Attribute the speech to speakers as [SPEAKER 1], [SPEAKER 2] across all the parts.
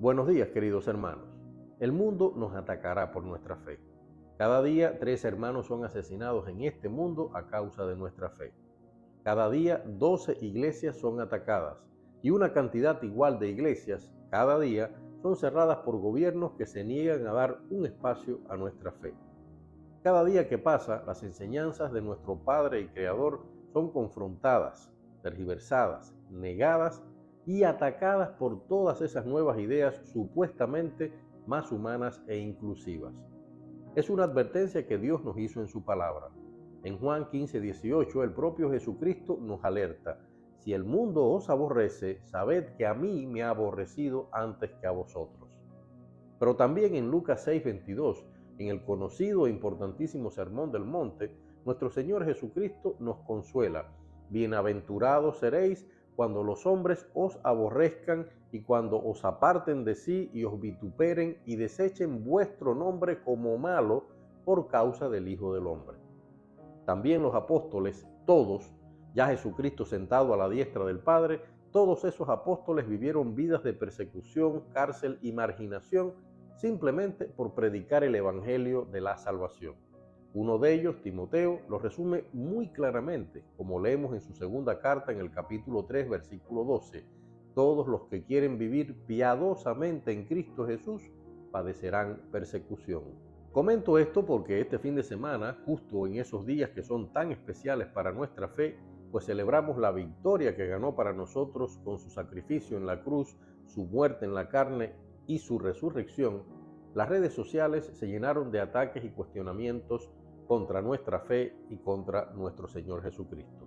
[SPEAKER 1] Buenos días, queridos hermanos. El mundo nos atacará por nuestra fe. Cada día 3 hermanos son asesinados en este mundo a causa de nuestra fe. Cada día 12 iglesias son atacadas y una cantidad igual de iglesias cada día son cerradas por gobiernos que se niegan a dar un espacio a nuestra fe. Cada día que pasa, las enseñanzas de nuestro Padre y Creador son confrontadas, tergiversadas, negadas y atacadas por todas esas nuevas ideas supuestamente más humanas e inclusivas. Es una advertencia que Dios nos hizo en su palabra. En Juan 15:18, el propio Jesucristo nos alerta: si el mundo os aborrece, sabed que a mí me ha aborrecido antes que a vosotros. Pero también en Lucas 6:22, en el conocido e importantísimo Sermón del Monte, nuestro Señor Jesucristo nos consuela: bienaventurados seréis cuando los hombres os aborrezcan y cuando os aparten de sí y os vituperen y desechen vuestro nombre como malo por causa del Hijo del Hombre. También los apóstoles, todos, ya Jesucristo sentado a la diestra del Padre, todos esos apóstoles vivieron vidas de persecución, cárcel y marginación simplemente por predicar el evangelio de la salvación. Uno de ellos, Timoteo, lo resume muy claramente, como leemos en su segunda carta en el capítulo 3, versículo 12. Todos los que quieren vivir piadosamente en Cristo Jesús padecerán persecución. Comento esto porque este fin de semana, justo en esos días que son tan especiales para nuestra fe, pues celebramos la victoria que ganó para nosotros con su sacrificio en la cruz, su muerte en la carne y su resurrección. Las redes sociales se llenaron de ataques y cuestionamientos contra nuestra fe y contra nuestro Señor Jesucristo.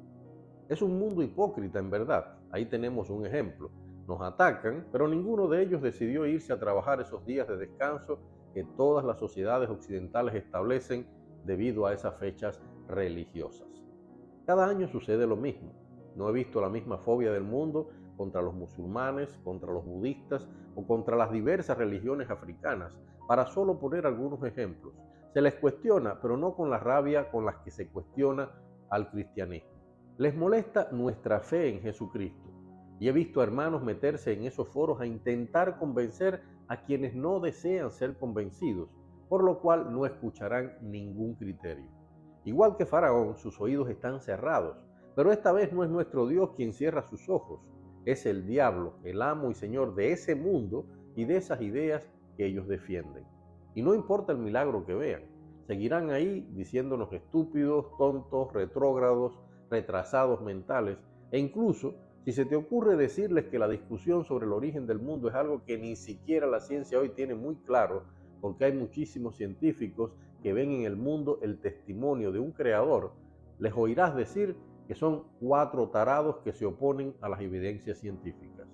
[SPEAKER 1] Es un mundo hipócrita, en verdad. Ahí tenemos un ejemplo. Nos atacan, pero ninguno de ellos decidió irse a trabajar esos días de descanso que todas las sociedades occidentales establecen debido a esas fechas religiosas. Cada año sucede lo mismo. No he visto la misma fobia del mundo contra los musulmanes, contra los budistas o contra las diversas religiones africanas, para solo poner algunos ejemplos. Se les cuestiona, pero no con la rabia con la que se cuestiona al cristianismo. Les molesta nuestra fe en Jesucristo. Y he visto a hermanos meterse en esos foros a intentar convencer a quienes no desean ser convencidos, por lo cual no escucharán ningún criterio. Igual que Faraón, sus oídos están cerrados, pero esta vez no es nuestro Dios quien cierra sus ojos, es el diablo, el amo y señor de ese mundo y de esas ideas que ellos defienden. Y no importa el milagro que vean, seguirán ahí diciéndonos estúpidos, tontos, retrógrados, retrasados mentales, e incluso si se te ocurre decirles que la discusión sobre el origen del mundo es algo que ni siquiera la ciencia hoy tiene muy claro, porque hay muchísimos científicos que ven en el mundo el testimonio de un creador, les oirás decir que son 4 tarados que se oponen a las evidencias científicas.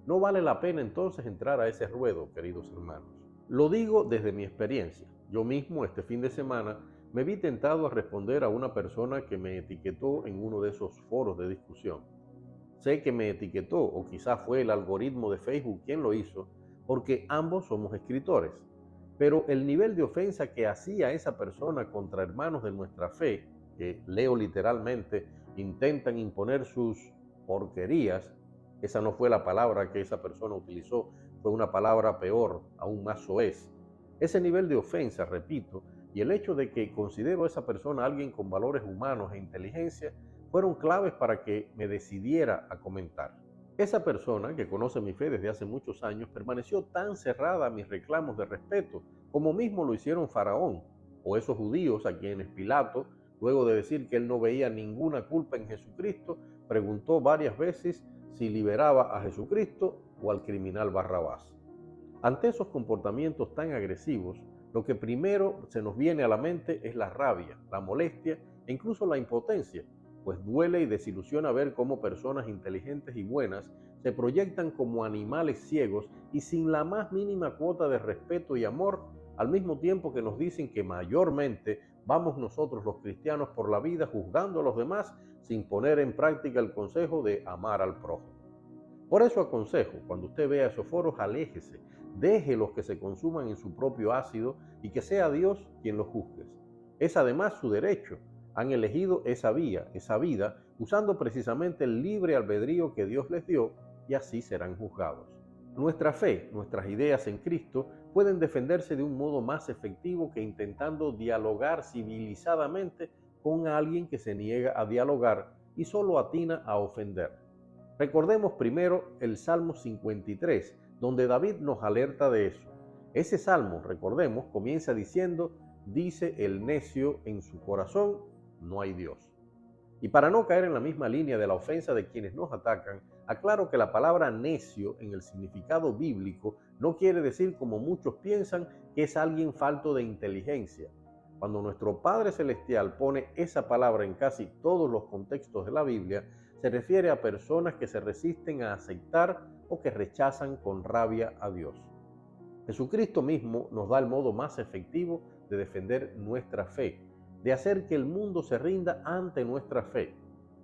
[SPEAKER 1] No vale la pena entonces entrar a ese ruedo, queridos hermanos. Lo digo desde mi experiencia. Yo mismo este fin de semana me vi tentado a responder a una persona que me etiquetó en uno de esos foros de discusión. Sé que me etiquetó, o quizás fue el algoritmo de Facebook quien lo hizo, porque ambos somos escritores. Pero el nivel de ofensa que hacía esa persona contra hermanos de nuestra fe, que leo literalmente, intentan imponer sus porquerías, esa no fue la palabra que esa persona utilizó, fue una palabra peor, aún más soez. Ese nivel de ofensa, repito, y el hecho de que considero a esa persona alguien con valores humanos e inteligencia, fueron claves para que me decidiera a comentar. Esa persona, que conoce mi fe desde hace muchos años, permaneció tan cerrada a mis reclamos de respeto, como mismo lo hicieron Faraón, o esos judíos a quienes Pilato, luego de decir que él no veía ninguna culpa en Jesucristo, preguntó varias veces si liberaba a Jesucristo o al criminal Barrabás. Ante esos comportamientos tan agresivos, lo que primero se nos viene a la mente es la rabia, la molestia e incluso la impotencia, pues duele y desilusiona ver cómo personas inteligentes y buenas se proyectan como animales ciegos y sin la más mínima cuota de respeto y amor, al mismo tiempo que nos dicen que mayormente vamos nosotros los cristianos por la vida juzgando a los demás sin poner en práctica el consejo de amar al prójimo. Por eso aconsejo, cuando usted vea esos foros, aléjese, déjelos que se consuman en su propio ácido y que sea Dios quien los juzgue. Es además su derecho. Han elegido esa vía, esa vida, usando precisamente el libre albedrío que Dios les dio, y así serán juzgados. Nuestra fe, nuestras ideas en Cristo pueden defenderse de un modo más efectivo que intentando dialogar civilizadamente con alguien que se niega a dialogar y solo atina a ofender. Recordemos primero el Salmo 53, donde David nos alerta de eso. Ese salmo, recordemos, comienza diciendo: dice el necio en su corazón, no hay Dios. Y para no caer en la misma línea de la ofensa de quienes nos atacan, aclaro que la palabra necio en el significado bíblico no quiere decir, como muchos piensan, que es alguien falto de inteligencia. Cuando nuestro Padre Celestial pone esa palabra en casi todos los contextos de la Biblia, se refiere a personas que se resisten a aceptar o que rechazan con rabia a Dios. Jesucristo mismo nos da el modo más efectivo de defender nuestra fe, de hacer que el mundo se rinda ante nuestra fe,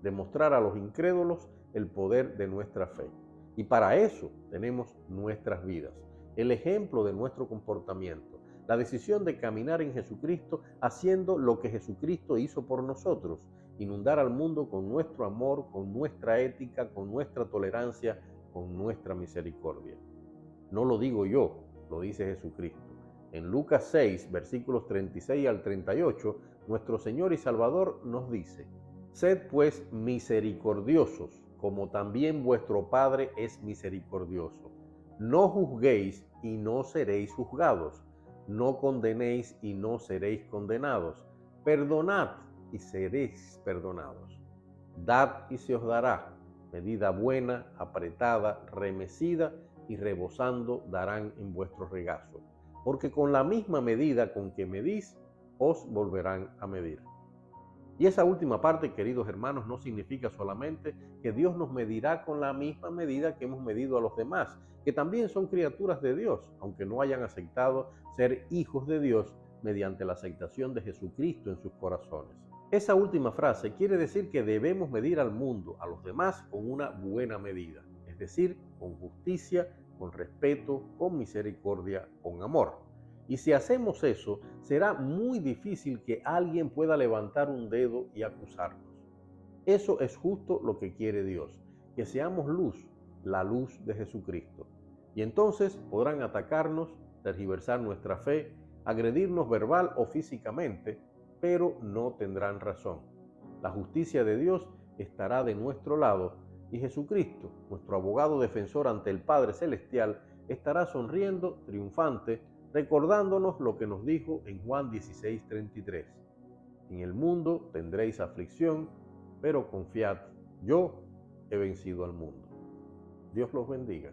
[SPEAKER 1] de mostrar a los incrédulos el poder de nuestra fe. Y para eso tenemos nuestras vidas, el ejemplo de nuestro comportamiento, la decisión de caminar en Jesucristo haciendo lo que Jesucristo hizo por nosotros, inundar al mundo con nuestro amor, con nuestra ética, con nuestra tolerancia, con nuestra misericordia. No lo digo yo, lo dice Jesucristo. En Lucas 6, versículos 36 al 38, nuestro Señor y Salvador nos dice: sed pues misericordiosos, como también vuestro Padre es misericordioso. No juzguéis y no seréis juzgados. No condenéis y no seréis condenados. Perdonad y seréis perdonados. Dad y se os dará. Medida buena, apretada, remecida y rebosando darán en vuestro regazo. Porque con la misma medida con que medís, os volverán a medir. Y esa última parte, queridos hermanos, no significa solamente que Dios nos medirá con la misma medida que hemos medido a los demás, que también son criaturas de Dios, aunque no hayan aceptado ser hijos de Dios mediante la aceptación de Jesucristo en sus corazones. Esa última frase quiere decir que debemos medir al mundo, a los demás, con una buena medida, es decir, con justicia, con respeto, con misericordia, con amor. Y si hacemos eso, será muy difícil que alguien pueda levantar un dedo y acusarnos. Eso es justo lo que quiere Dios, que seamos luz, la luz de Jesucristo. Y entonces podrán atacarnos, tergiversar nuestra fe, agredirnos verbal o físicamente, pero no tendrán razón. La justicia de Dios estará de nuestro lado y Jesucristo, nuestro abogado defensor ante el Padre Celestial, estará sonriendo, triunfante, recordándonos lo que nos dijo en Juan 16:33. En el mundo tendréis aflicción, pero confiad, yo he vencido al mundo. Dios los bendiga.